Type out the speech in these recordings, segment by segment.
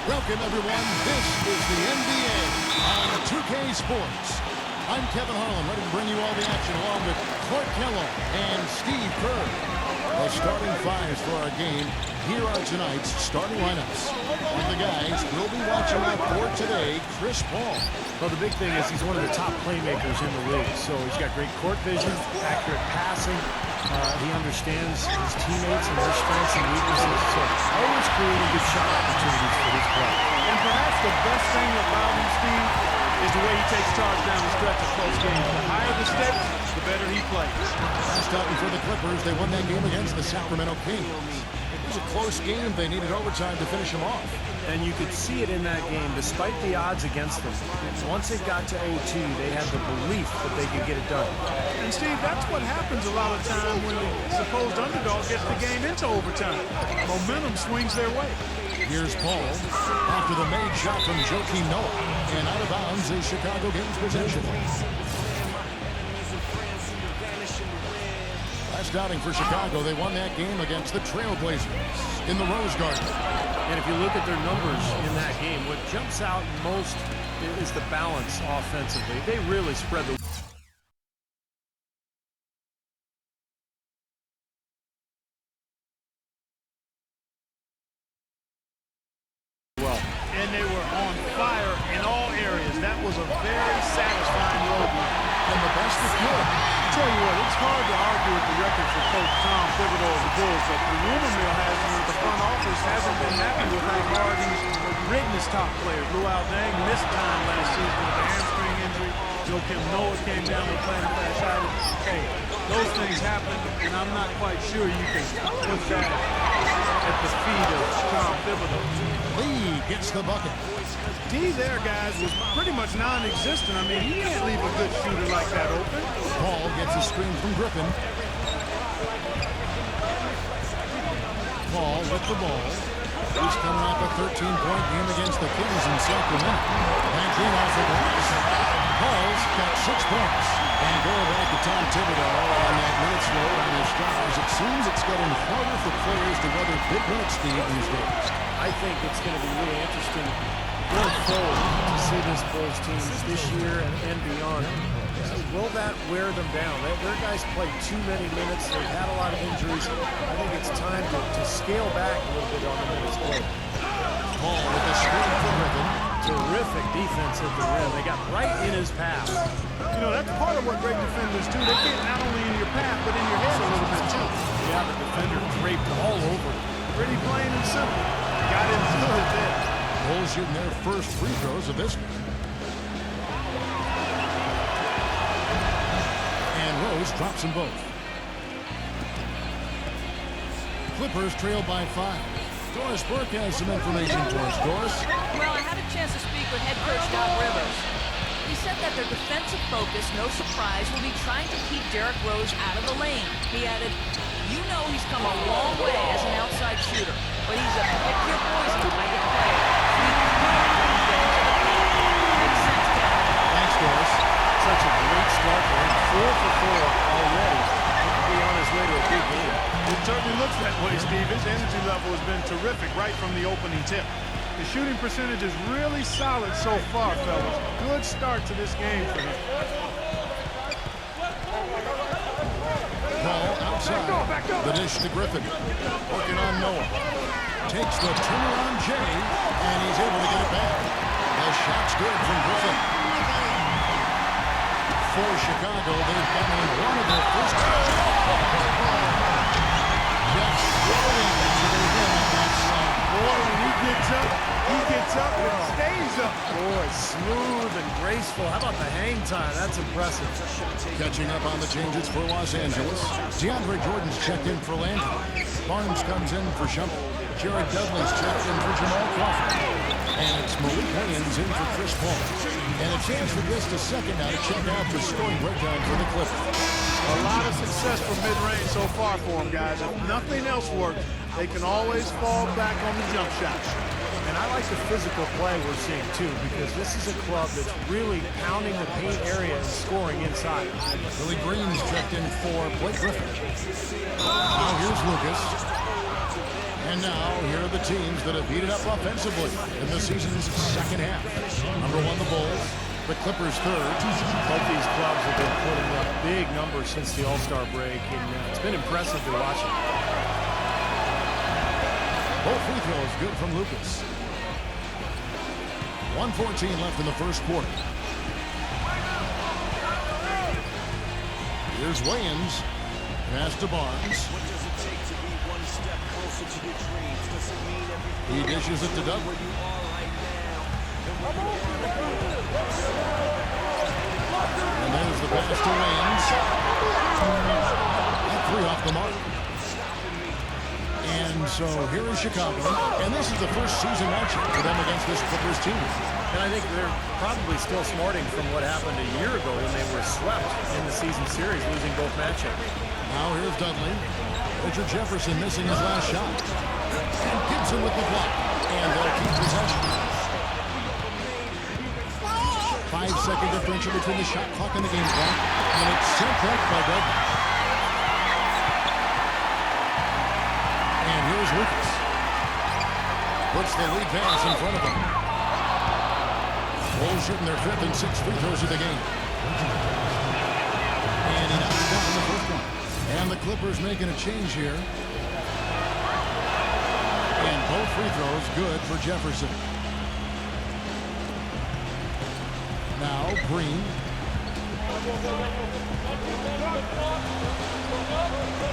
Welcome, everyone. This is the NBA on 2K Sports. I'm Kevin Harlan, ready to bring you all the action along with Clark Kellogg and Steve Kerr. The starting fives for our game. Here are tonight's starting lineups. One of the guys we'll be watching out for today, Chris Paul. Well, the big thing is he's one of the top playmakers in the league. So he's got great court vision, accurate passing. He understands his teammates and their strengths and weaknesses. So always creating good shot opportunities for his play. And perhaps the best thing about him, Steve, is the way he takes charge down the stretch of close games. The higher the stakes, the better he plays. Last out for the Clippers, they won that game against the Sacramento Kings. It was a close game. They needed overtime to finish them off. And you could see it in that game, despite the odds against them. Once it got to OT, they had the belief that they could get it done. And Steve, that's what happens a lot of time when the supposed underdog gets the game into overtime. Momentum swings their way. Here's Paul after the made shot from Joakim Noah. And out of bounds is Chicago gains possession. Last outing for Chicago, they won that game against the Trailblazers in the Rose Garden. And if you look at their numbers in that game, what jumps out most is the balance offensively. They really spread the well. And they were on fire in all areas. That was a very satisfying road win. And the best is good. Tell you what, it's hard to argue with the record for Coach Tom Thibodeau of the Bulls, but the rumor mill has it that the front office hasn't been happy with how hard he's ridden his top players. Lou Aldang missed time last season with a hamstring injury. Joakim Noah came down with plantar fasciitis. Hey, those things happen, and I'm not quite sure you can put that at the feet of Tom Thibodeau. Lee gets the bucket. D there, guys, was pretty much non-existent. I mean, he can't leave a good shooter like that open. Paul gets a screen from Griffin. Paul with the ball. He's coming off a 13-point game against the Kings in Sacramento. Back in off the glass. Paul's got 6 points. And going back to Tom Thibodeau on that minutes load on his stars, it seems it's getting harder for players to weather big minutes speed these days. I think it's going to be really interesting going forward to see this Bulls team this year and beyond. Will that wear them down? Their guys played too many minutes. They've had a lot of injuries. I think it's time to scale back a little bit on the minutes played. Paul with the screen for Griffin. Terrific defense at the rim. They got right in his path. You know, that's part of what great defenders do. They get not only in your path, but in your head a little bit too. Yeah, the defender draped all over. Pretty plain and simple. Got into it there. Bulls shooting their first free throws of this one. And Rose drops them both. Clippers trail by 5. Doris Burke has some information for us. Doris? Well, I had a chance to speak with head coach Doc Rivers. He said that their defensive focus, no surprise, will be trying to keep Derrick Rose out of the lane. He added, you know he's come a long way as an outside shooter, but he's a pick-your-poison type of player. Makes sense, Kevin. Thanks, Doris. Such a great start for him. 4 for 4 already. He could be on his way to a big game. It certainly looks that way, Steve. His energy level has been terrific right from the opening tip. The shooting percentage is really solid so far, fellas. Good start to this game for him. Paul outside. The dish to Griffin. Working on Noah. Takes the turnaround J, and he's able to get it back. The shot's good from Griffin. For Chicago, they've been in one of their first just rolling to their win on that side. Boy, when he gets up and stays up. Boy, smooth and graceful. How about the hang time? That's impressive. Catching up on the changes for Los Angeles. DeAndre Jordan's checked in for Landry. Barnes comes in for Shumpert. Jared Dudley's checked in for Jamal Crawford. And it's Malik Williams in for Chris Paul. And a chance for just a second now to check out for scoring breakdown for the Clippers. A lot of success from mid-range so far for them, guys. If nothing else works, they can always fall back on the jump shot. And I like the physical play we're seeing, too, because this is a club that's really pounding the paint area and scoring inside. Billy Green's checked in for Blake Griffin. Now here's Lucas. And now, here are the teams that have heated up offensively in the season's second half. Number 1, the Bulls. The Clippers third. Both these clubs have been putting up big numbers since the All-Star break, and it's been impressive to watch it. Both free throws good from Lucas. 1:14 left in the first quarter. Here's Williams. Pass to Barnes. He dishes it to Dudley. And there's the pass to Williams. That 3 off the mark. And so here is Chicago. And this is the first season matchup for them against this Clippers team. And I think they're probably still smarting from what happened a year ago when they were swept in the season series, losing both matchups. Now here's Dudley. Richard Jefferson missing his last shot. And Gibson with the block. And they'll keep possession. 5-second differential between the shot clock and the game clock. And it's sent back by Dudley. And here's Lucas. Puts the lead pass in front of him. Bulls shooting their 5th and 6th free throws of the game. And he knocks down the first one. And the Clippers making a change here. And both free throws good for Jefferson. Now Green.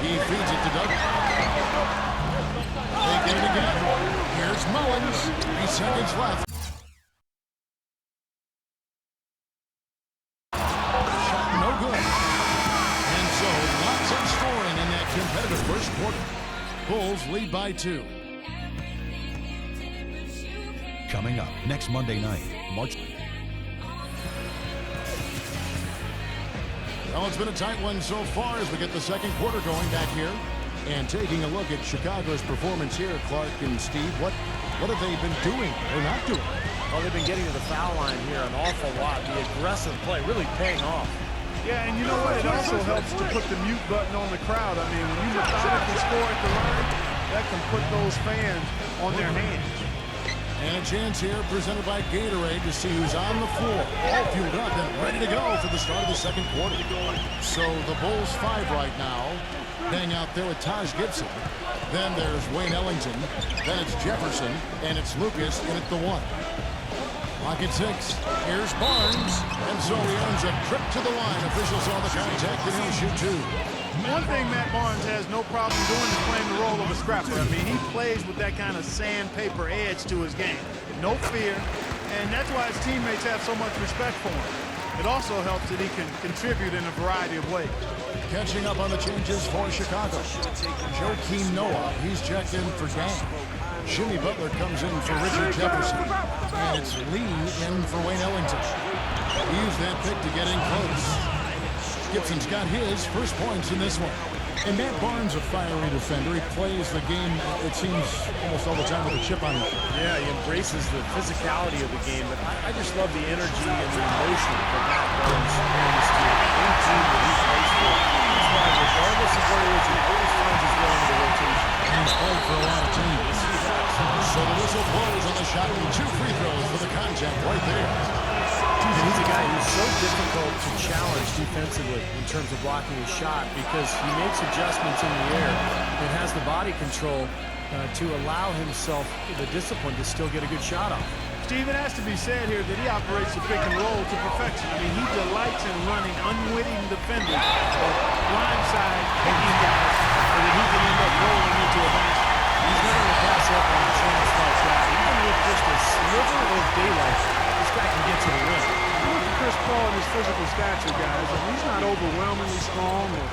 He feeds it to Douglas. They get it again. Here's Mullins. 3 seconds left. Shot no good. And so lots of scoring in that competitive first quarter. Bulls lead by 2. Coming up next Monday night, March. Well, it's been a tight one so far as we get the second quarter going back here. And taking a look at Chicago's performance here, Clark and Steve, what have they been doing or not doing? Well, they've been getting to the foul line here an awful lot. The aggressive play really paying off. Yeah, and you know what? It also helps to put the mute button on the crowd. I mean, when you methodically score at the line, that can put those fans on their hands. And a chance here presented by Gatorade to see who's on the floor. All fueled up and ready to go for the start of the second quarter. So the Bulls 5 right now. Hang out there with Taj Gibson. Then there's Wayne Ellington. Then it's Jefferson. And it's Lucas in at the 1. Clock at 6. Here's Barnes. And so he earns a trip to the line. Officials saw the contact and he'll shoot 2. One thing Matt Barnes has no problem doing is playing the role of a scrapper. I mean, he plays with that kind of sandpaper edge to his game. No fear, and that's why his teammates have so much respect for him. It also helps that he can contribute in a variety of ways. Catching up on the changes for Chicago. Joakim Noah, he's checked in for Gang. Jimmy Butler comes in for Richard Jefferson. And it's Lee in for Wayne Ellington. He used that pick to get in close. Gibson's got his first points in this one. And Matt Barnes, a fiery defender. He plays the game, it seems, almost all the time with a chip on his shoulder. Yeah, he embraces the physicality of the game, but I just love the energy and the emotion that Matt Barnes brings to any team that he plays for. That's why, regardless of where he is, he always finds his way into the rotation. And he's played for a lot of teams. So the whistle blows on the shot and 2 free throws for the contact right there. And he's a guy who's so difficult to challenge defensively in terms of blocking his shot because he makes adjustments in the air and has the body control to allow himself the discipline to still get a good shot off. Steve, it has to be said here that he operates the pick and roll to perfection. I mean, he delights in running unwitting defenders or blindside picking guys so that he can end up rolling into a basket. He's never going to pass up on a chance like that. Even with just a sliver of daylight, this guy can get to the rim. Look at Chris Paul and his physical stature, guys. I mean, he's not overwhelmingly strong or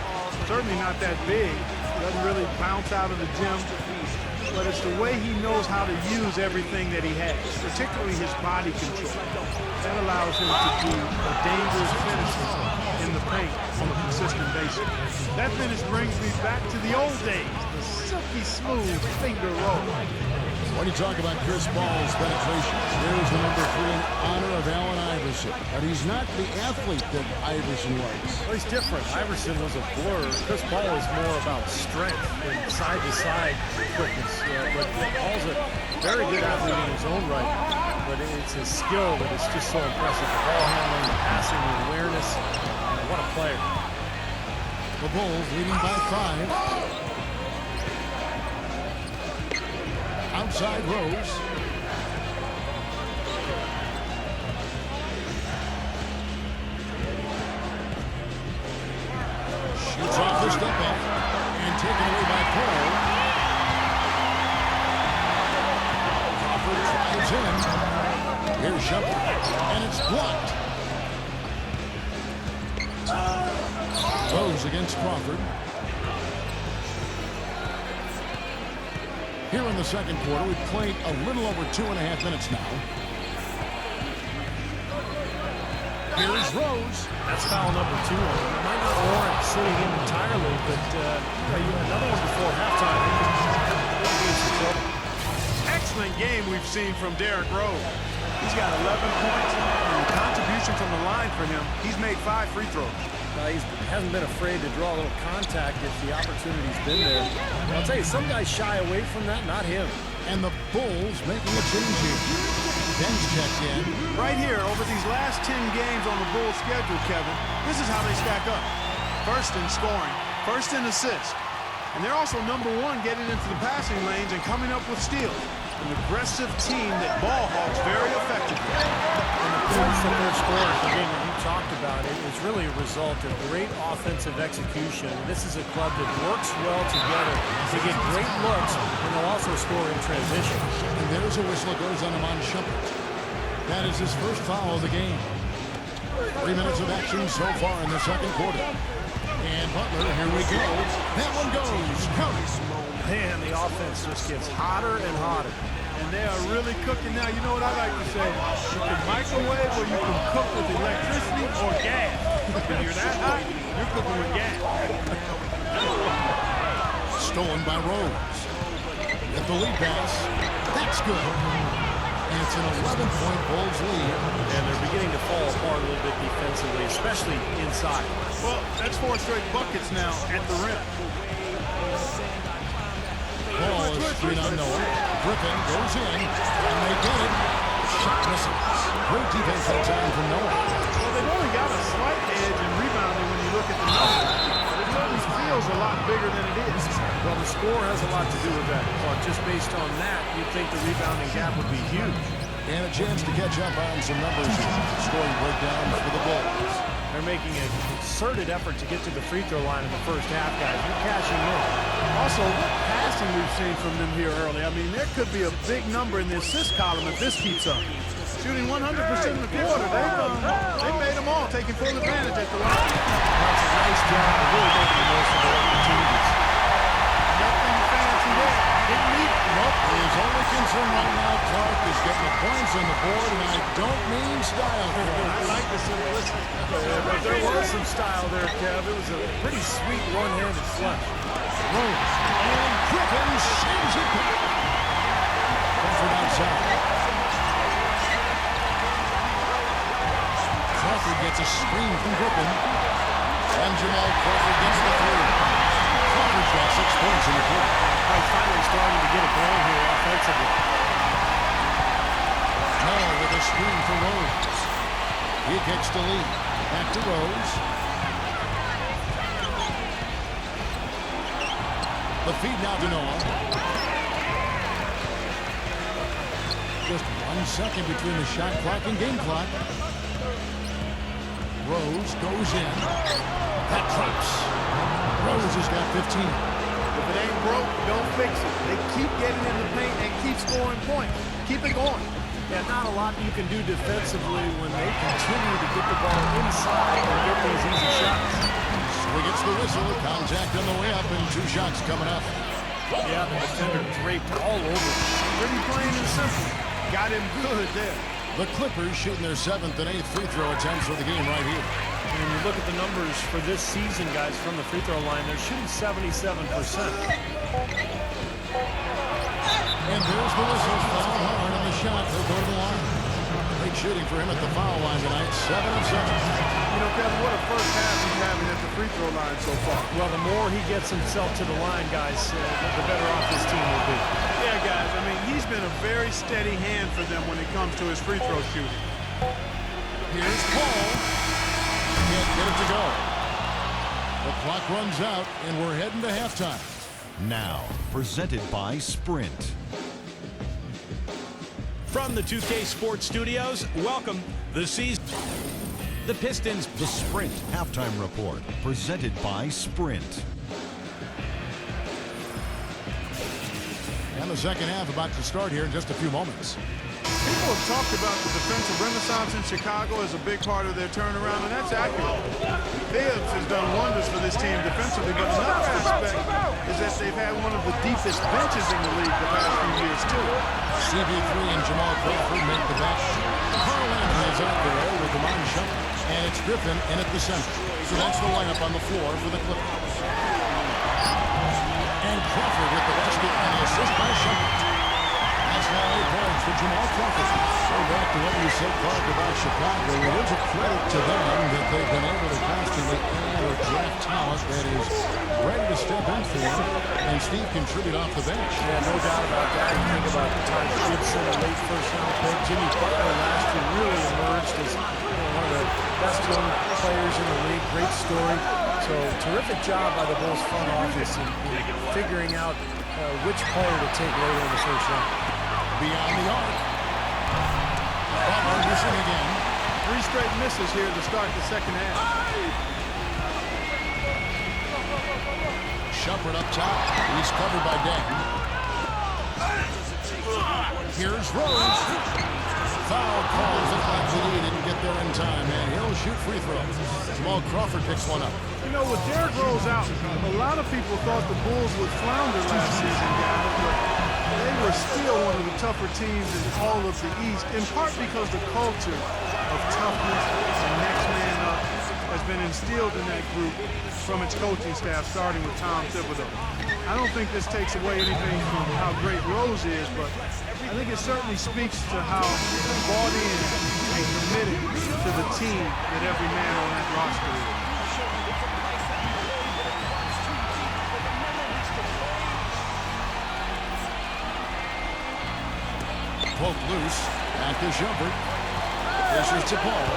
certainly not that big. He doesn't really bounce out of the gym. But it's the way he knows how to use everything that he has, particularly his body control. That allows him to be a dangerous finisher in the paint on a consistent basis. That finish brings me back to the old days, the silky smooth finger roll. When you talk about Chris Paul's penetration, there's the number 3 in honor of Allen Iverson. But he's not the athlete that Iverson was. Well, he's different. Iverson was a blur. Chris Paul is more about strength and side-to-side quickness. But Paul's a very good athlete in his own right, but it's his skill that is just so impressive. The ball handling, the passing, the awareness. What a player. The Bulls leading by 5. Outside Rose. Shoots off the step up and taken away by Paul. Crawford drives in. Here's Shumpert, and it's blocked. Rose against Crawford. Here in the second quarter, we've played a little over 2.5 minutes now. Here's Rose. That's foul number 2 on him. It might not warrant sitting in entirely, but another one before halftime. Excellent game we've seen from Derrick Rose. He's got 11 points, and the contribution from the line for him, he's made 5 free throws. He hasn't been afraid to draw a little contact if the opportunity's been there. And I'll tell you, some guys shy away from that, not him. And the Bulls making a change here. Ben's checked in. Right here, over these last 10 games on the Bulls schedule, Kevin, this is how they stack up. First in scoring, first in assists. And they're also #1 getting into the passing lanes and coming up with steals. An aggressive team that ball hawks very effectively. And the points that they're scoring, again, that you talked about, it is really a result of great offensive execution. This is a club that works well together to get great looks, and they'll also score in transition. And there's a whistle that goes on him on Shumpert. That is his first foul of the game. 3 minutes of action so far in the second quarter. And Butler, here we go. That one goes. Curry. Man, the offense just gets hotter and hotter. And they are really cooking now. You know what I like to say? You can microwave or you can cook with electricity or gas. When you're that hot, you're cooking with gas. Stolen by Rose. Get the lead pass. That's good. And it's an 11-point Bulls lead. And they're beginning to fall apart a little bit defensively, especially inside. Well, that's 4 straight buckets now at the rim. Ball is screen on Noah. Griffin goes in, and they get it. Shot misses. Great defense that time from Noah. Well, they've only got a slight edge in rebounding when you look at the numbers. But it always feels a lot bigger than it is. Well, the score has a lot to do with that. But just based on that, you'd think the rebounding gap would be huge. And a chance to catch up on some numbers. Scoring breakdown for the Bulls. They're making a concerted effort to get to the free throw line in the first half, guys. You're cashing in. Also, what passing we've seen from them here early. I mean, there could be a big number in the assist column if this keeps up. Shooting 100% in the quarter. They made them all, taking full advantage at the line. That's a nice job of really making the most of their opportunities. Nothing fancy there. Didn't need it. Nope. His only concern right now, Clark, is getting the points on the board, and I don't mean style. I like the simplicity. But there was some style there, Kev. It was a pretty sweet one-handed flush. Rose. And Griffin sends it back. Crawford outside. Crawford gets a screen from Griffin. And Jamal Crawford gets the 3. Crawford's got 6 points in the quarter. He's finally starting to get it going here offensively. Noah with a screen for Rose. He kicks the lead. Back to Rose. The feed now to Noah. Just 1 second between the shot clock and game clock. Rose goes in. That drops. Rose has got 15. If it ain't broke, don't fix it. They keep getting in the paint and keep scoring points. Keep it going. Yeah, not a lot you can do defensively when they continue to get the ball inside and get these easy shots. So he gets the whistle. Contact on the way up and 2 shots coming up. Yeah, the defender draped all over. Pretty plain and simple. Got him good there. The Clippers shooting their 7th and 8th free throw attempts for the game right here. And when you look at the numbers for this season, guys, from the free throw line, they're shooting 77%. And there's the whistle. Foul hard on the shot. He'll go to the line. Great shooting for him at the foul line tonight. 7 of 7. You know, Kevin, what a first half he's having at the free throw line so far. Well, the more he gets himself to the line, guys, the better off this team will be. Yeah, guys. very steady hand for them when it comes to his free throw shooting. Here's Paul. Can't get it to go. The clock runs out, and we're heading to halftime. Now, presented by Sprint. From the 2K Sports Studios, welcome the season. The Pistons. The Sprint Halftime Report, presented by Sprint. And the second half about to start here in just a few moments. People have talked about the defensive renaissance in Chicago as a big part of their turnaround, and that's accurate. Bibbs has done wonders for this team defensively, but another aspect is that they've had one of the deepest benches in the league the past few years, too. CB3 and Jamal Crawford make the bench. Carl Anthony is out there with the Demond Shumpert, and it's Griffin in at the center. So that's the lineup on the floor for the Clippers. And Crawford with the basket and the assist by Shumpert. That's now 8 points for Jamal Crawford. So back to what you said, Clark, about Chicago. It is a credit to them that they've been able to constantly add or draft talent that is ready to step in for them. And Steve contribute off the bench. Yeah, no doubt about that. You think about Ty Gibson, a late first-round pick. Jimmy Butler last year really emerged as one of the best young players in the league. Great story. So terrific job by the Bulls front office in figuring out which player to take later in the first round. Beyond the arc. Butler missing again. 3 straight misses here to start the second half. Shumpert up top. He's covered by Deng. Here's Rose. Foul calls it like he didn't get there in time, and he'll shoot free throws. Jamal Crawford picks one up. You know, with Derrick Rose out, a lot of people thought the Bulls would flounder last season, guys, but they were still one of the tougher teams in all of the East, in part because the culture of toughness and next man up has been instilled in that group from its coaching staff, starting with Tom Thibodeau. I don't think this takes away anything from how great Rose is, but I think it certainly speaks to how bought in and committed to the team that every man on that roster is. Poke loose. Back to Shumpert. Dishes to Paul.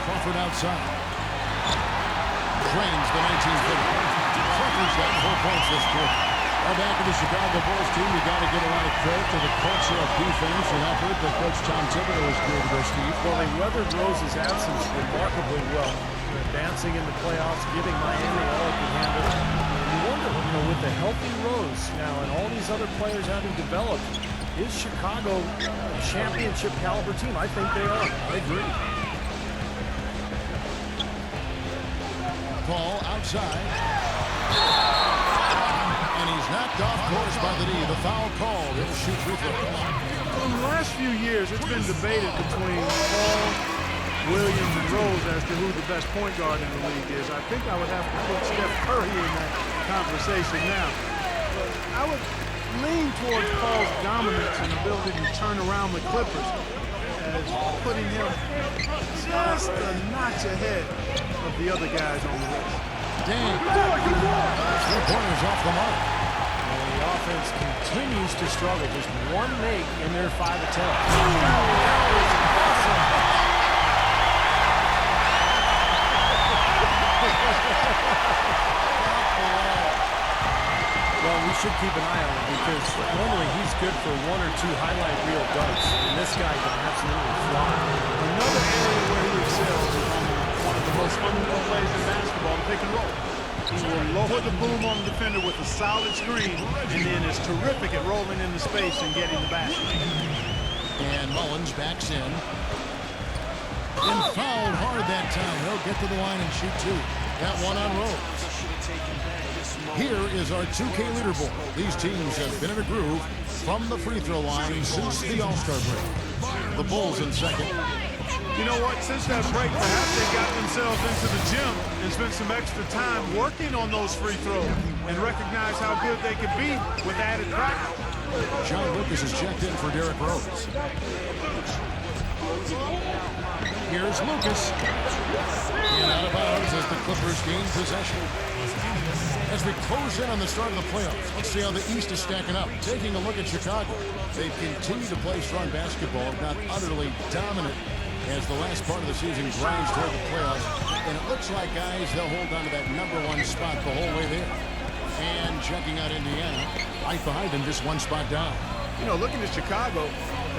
Crawford outside. Drains the 19-footer. Crawford's got 4 points this quarter. Well, back to the Chicago Bulls team, you got to give a lot of credit to the culture of defense. And I've heard that Coach Tom Thibodeau is good there, Steve. Well, they weathered Rose's absence remarkably well. Advancing in the playoffs, giving Miami all it can handle. And you wonder, with the healthy Rose now and all these other players having developed, is Chicago a championship caliber team? I think they are. I agree. Paul outside. And he's knocked off course by the knee. The foul called. He'll shoot free throws. In the last few years, it's been debated between Paul, Williams, and Rose as to who the best point guard in the league is. I think I would have to put Steph Curry in that conversation now. But I would lean towards Paul's dominance and ability to turn around the Clippers as putting him just a notch ahead of the other guys on the list. Dang. 3-pointers off the mark. And the offense continues to struggle. Just one make in their 5 attempts. Well, we should keep an eye on him because normally he's good for 1 or 2 highlight reel dunks, and this guy can absolutely fly. Another area where he excels is on one of the most fundamental plays in basketball, the pick and roll. He will lower the boom on the defender with a solid screen, and then is terrific at rolling into space and getting the basket. And Mullins backs in. And fouled hard that time. He'll get to the line and shoot 2. Got one on Rose. Here is our 2K leaderboard. These teams have been in a groove from the free throw line since the All-Star break. The Bulls in second. You know what? Since that break, perhaps they got themselves into the gym and spent some extra time working on those free throws and recognize how good they could be with added practice. John Lucas is checked in for Derrick Rose. Here's Lucas. And out of bounds as the Clippers gain possession. As we close in on the start of the playoffs, let's see how the East is stacking up. Taking a look at Chicago, they've continued to play strong basketball, not utterly dominant as the last part of the season grinds toward the playoffs. And it looks like, guys, they'll hold on to that #1 spot the whole way there. And checking out Indiana, right behind them, just one spot down. You know, looking at Chicago,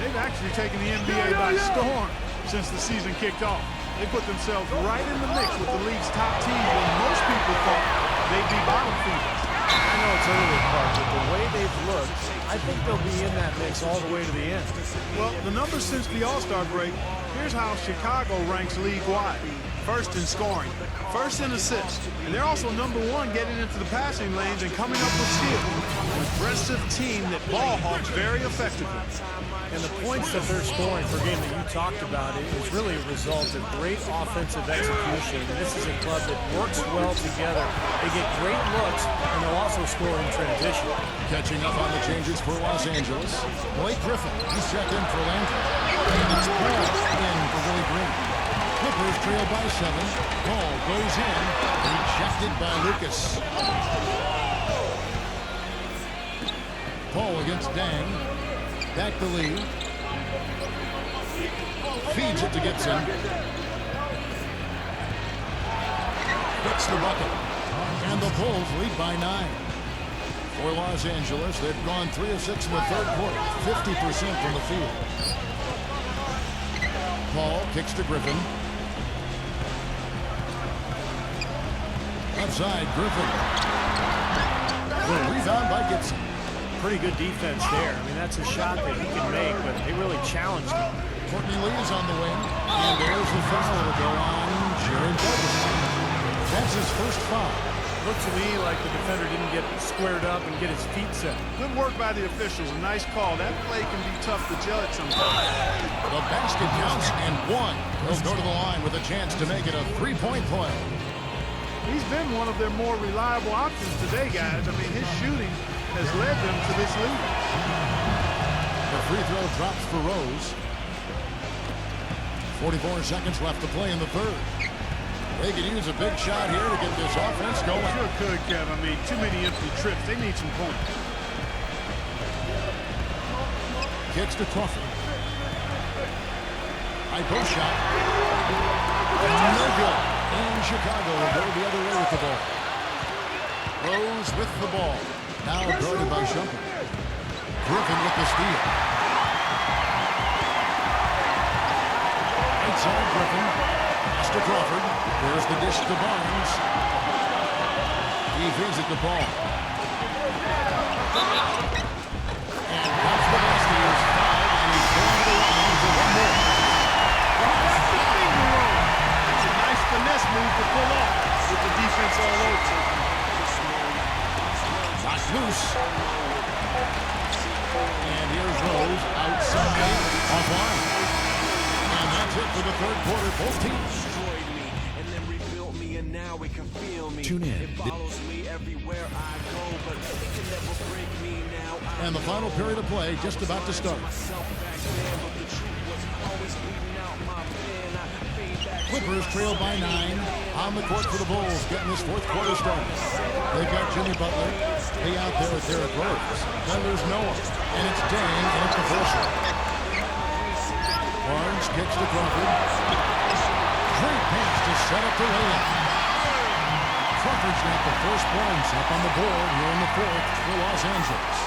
they've actually taken the NBA by storm since the season kicked off. They put themselves right in the mix with the league's top teams when most people thought they'd be bottom feeders. I know it's early, Clark, but the way they've looked, I think they'll be in that mix all the way to the end. Well, the numbers since the All-Star break, here's how Chicago ranks league-wide. First in scoring, first in assists, and they're also #1 getting into the passing lanes and coming up with steals. An aggressive team that ball hawks very effectively. And the points that they're scoring per game that you talked about is really a result of great offensive execution. And this is a club that works well together. They get great looks, and they'll also score in transition. Catching up on the changes for Los Angeles, Blake Griffin, he's checked in for Landry. And it's Paul in for Willie Green. Clippers trail by 7. Ball goes in, rejected by Lucas. Paul against Dang. Back to Lee. Feeds it to Gibson. Hits the bucket. And the Bulls lead by 9. For Los Angeles, they've gone 3 of 6 in the third quarter. 50% from the field. Paul kicks to Griffin. Outside, Griffin. The rebound by Gibson. Pretty good defense there. I mean, that's a shot that he can make, but they really challenged him. Courtney Lee is on the wing. And there's the foul to go on Jared Douglas. That's his first foul. Looked to me like the defender didn't get squared up and get his feet set. Good work by the officials. A nice call. That play can be tough to judge sometimes. The basket counts and 1. He'll go to the line with a chance to make it a 3-point play. He's been one of their more reliable options today, guys. I mean, his shooting has led them to this lead. The free throw drops for Rose. 44 seconds left to play in the third. They could use a big shot here to get this offense going. Sure could, Kev. I mean, too many empty trips. They need some points. Kicks to Crawford. High post shot. No good. And Chicago will go the other way with the ball. Rose with the ball. Now guarded by Shumpert. Griffin with the steal. Right side, Griffin. Pass to Crawford. There's the dish to Barnes. He feeds it to Paul. And that's the basket. He is fouled, and he's going to the line for one more. It's a nice finesse move to pull off with the defense all over. Knocked loose. And here's Rose outside, offline. And that's it for the third quarter. Both teams. Tune in. And the final period of play just about to start. Clippers trail by 9. On the court for the Bulls, getting this fourth quarter started. They've got Jimmy Butler. They out there with Derrick Rose. Then there's Noah. And it's Dang, and it's the first one. Barnes kicks to Crawford. Great pass to set up the layup. Crawford's got the first points up on the board here in the fourth for Los Angeles.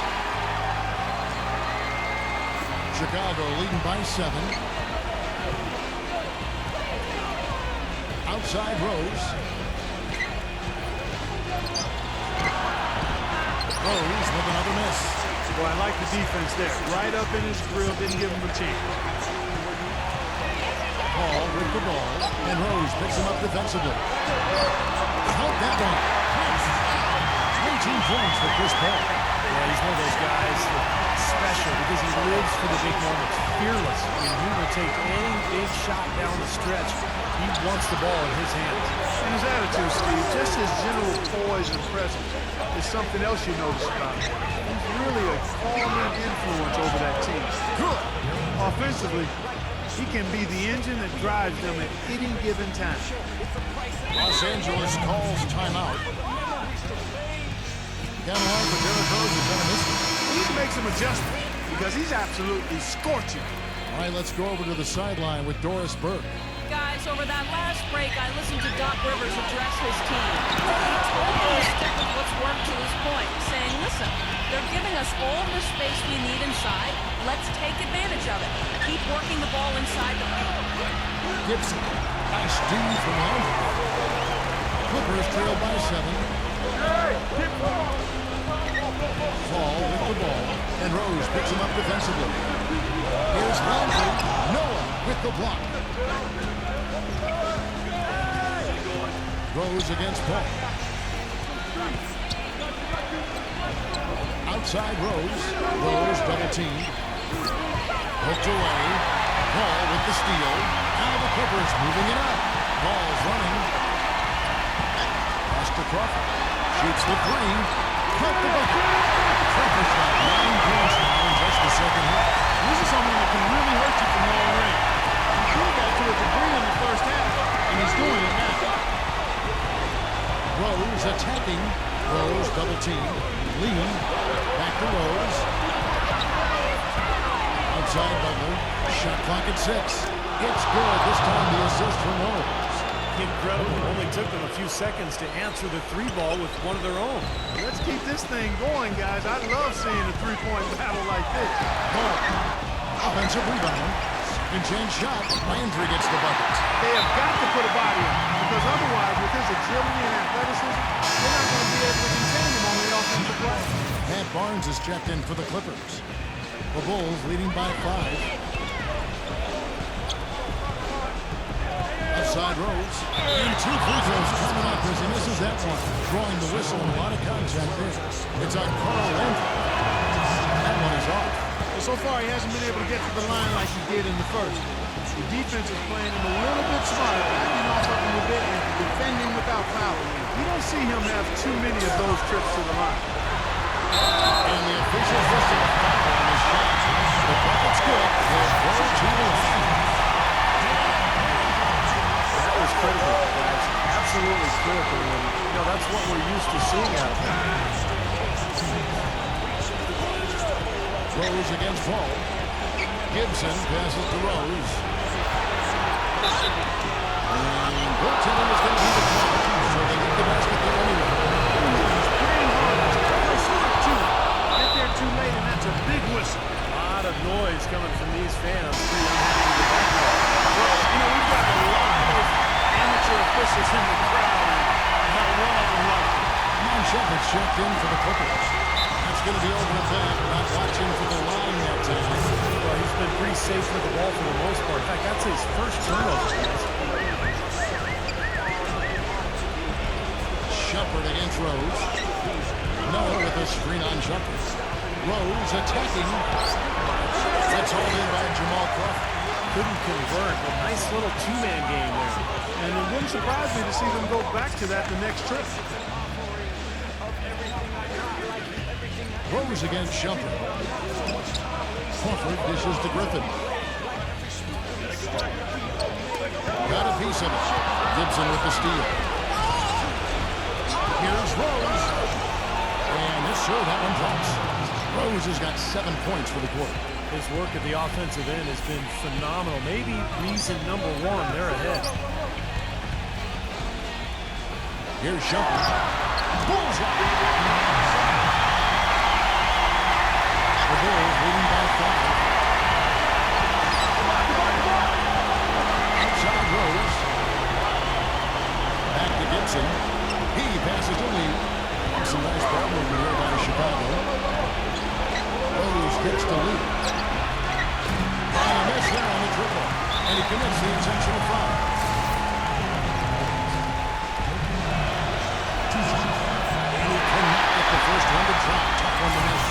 Chicago leading by 7. Outside Rose. Rose with another miss. Boy, I like the defense there. Right up in his grill, didn't give him a chance. Paul with the ball, and Rose picks him up defensively. Help that one. 19 points for Chris Paul. Yeah, he's one of those guys that's special because he lives for the big moments. Fearless. I mean, he will take any big shot down the stretch. He wants the ball in his hands. And his attitude, Steve, just his general poise and presence is something else you notice about him. He's really a calming influence over that team. Good. Offensively, he can be the engine that drives them at any given time. Los Angeles calls timeout. Kind of hard for Derrick Rose to kind of miss it. We need to make some adjustments because he's absolutely scorching. All right, let's go over to the sideline with Doris Burke. Guys, over that last break, I listened to Doc Rivers address his team. He told them to stick with what's worked to this point, saying, listen, they're giving us all the space we need inside. Let's take advantage of it. Keep working the ball inside the paint. Gibson. Nice D from Landry. Clippers trail by 7. Fall with the ball, and Rose picks him up defensively. Here's Landry. Noah with the block. Rose against Paul. Outside Rose. Rose double teamed. Hooked away. Paul with the steal. Now the Clippers moving it up. Paul's running. Pass to Crawford. Shoots the three. Cut the bucket. Crawford shot 9 points now in just the second half. This is something that can really hurt you from long range. He could have got to a degree in the first half, and he's doing it now. Rose attacking. Rose double team. Lee. Back to Rose. Outside Butler. Shot clock at 6. It's good. This time the assist from Rose. Incredible. Only took them a few seconds to answer the three ball with one of their own. Let's keep this thing going, guys. I love seeing a three-point battle like this. Paul. Offensive rebound. Second chance shot. Landry gets the bucket. They have got to put a body on him, because otherwise, with his agility and athleticism, they're not going to be able to contain him on the offensive play. Matt Barnes is checked in for the Clippers. The Bulls leading by 5. Outside Rose. And 2 free throws coming up as he misses that one. Drawing the whistle and a lot of contact there. It's on Carl Landry. That one is off. Well, so far, he hasn't been able to get to the line like he did in the first. The defense is playing him a little bit smart, backing off of him a bit and defending without fouling. You don't see him have too many of those trips to the line. And the officials listed a foul on his shot. The bucket's good. They'll go to the line. That was critical, guys. Absolutely critical. And, you know, that's what we're used to seeing out of him. Rose against Paul. Gibson passes to Rose. And goaltending is going to be the call. So they get the basket there anyway. He's playing hard. Play smart, too. Get there too late, and that's a big whistle. A lot of noise coming from these fans. Pretty unhappy with the back call. Well, you know, we've got a lot of amateur officials in the crowd, and not one of them like it. Shepard's checked in for the Clippers. That's going to be over the back. Not watching for the line that time. Well, he's been pretty safe with the ball for the most part. In fact, that's his first turnover. Shepard against Rose. Noah with a screen on Shepard. Rose attacking. That's hauled in by Jamal Crawford. Couldn't convert, but nice little two-man game there. And it wouldn't surprise me to see them go back to that the next trip. Rose against Shepard. Crawford dishes to Griffin. Got a piece of it. Gibson with the steal. Here's Rose. And yes, sir, that one drops. Rose has got 7 points for the quarter. His work at the offensive end has been phenomenal. Maybe reason number 1, they're ahead. Here's Shepard. Bullseye. The Bulls leading by 5. Outside Rose. Back to Gibson. He passes to Lee. Some nice ball movement here by Chicago. Rose gets to Lee. And a miss there on the triple. And he commits the intentional foul. And he cannot get the first one to drop. Tough one to miss.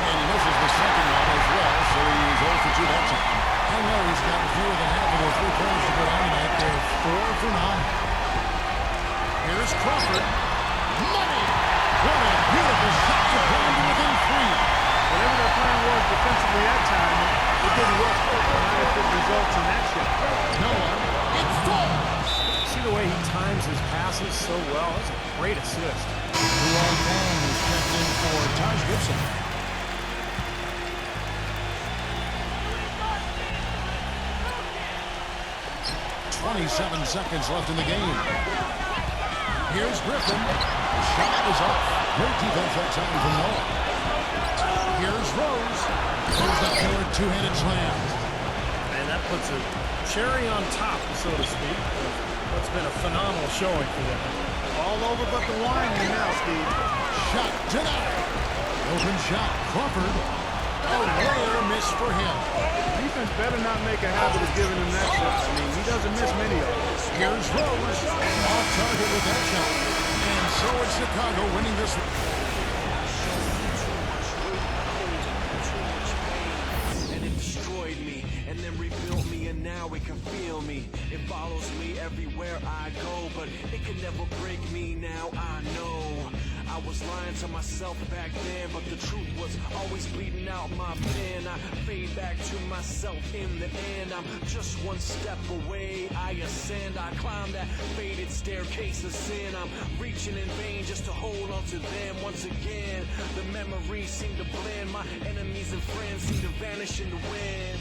And he misses the second one as well, so he's 0 for 2 that time. I know he's got fewer than half of those 3 points to go down tonight. They're 4 for 9. Here's Crawford. Money! What a beautiful shot to put him within 3. Whatever their plan was defensively that time, it didn't work. Not if it results in that shot. Noah, it falls. See the way he times his passes? whistle. 27 seconds left in the game. Here's Griffin. The shot is off. Great defense that time from Noah. Here's Rose. There's that killer two-handed slam. And that puts a cherry on top, so to speak, of what's been a phenomenal showing for them. All over but the winding now, Steve. Shot denied. Open shot. Crawford. A rare miss for him. Defense better not make a habit of giving him that shot. I mean, he doesn't miss many of them. Here's Rose. Off target with that shot. And so it's Chicago winning this. And it destroyed me, and then rebuilt me, and now it can feel me. It follows me everywhere I go, but it can never break me. Now I know I was lying to myself back then, but the truth was always bleeding out my pen. I fade back to myself in the end. I'm just one step away. I ascend, I climb that faded staircase of sin. I'm reaching in vain just to hold on to them once again. The memories seem to blend. My enemies and friends seem to vanish in the wind.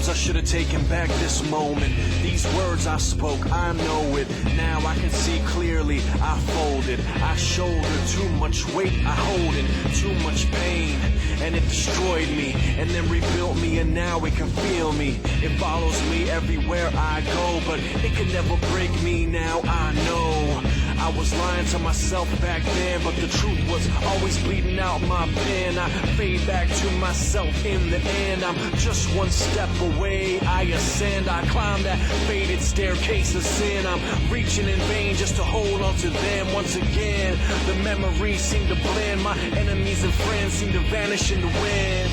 I should have taken back this moment. These words I spoke, I know it. Now I can see clearly. I folded, I shouldered too much weight. I holding too much pain, and it destroyed me, and then rebuilt me, and now it can feel me. It follows me everywhere I go, but it can never break me. Now I know I was lying to myself back then, but the truth was always bleeding out my pen. I fade back to myself in the end. I'm just one step away. I ascend, I climb that faded staircase of sin. I'm reaching in vain just to hold on to them once again. The memories seem to blend. My enemies and friends seem to vanish in the wind.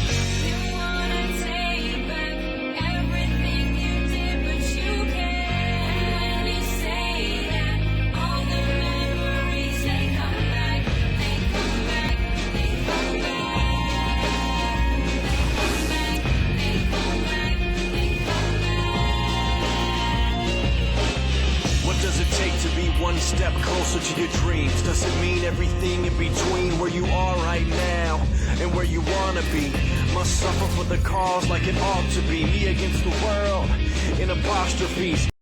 One step closer to your dreams. Does it mean everything in between where you are right now and where you wanna be? Must suffer for the cause like it ought to be. Me against the world in apostrophes.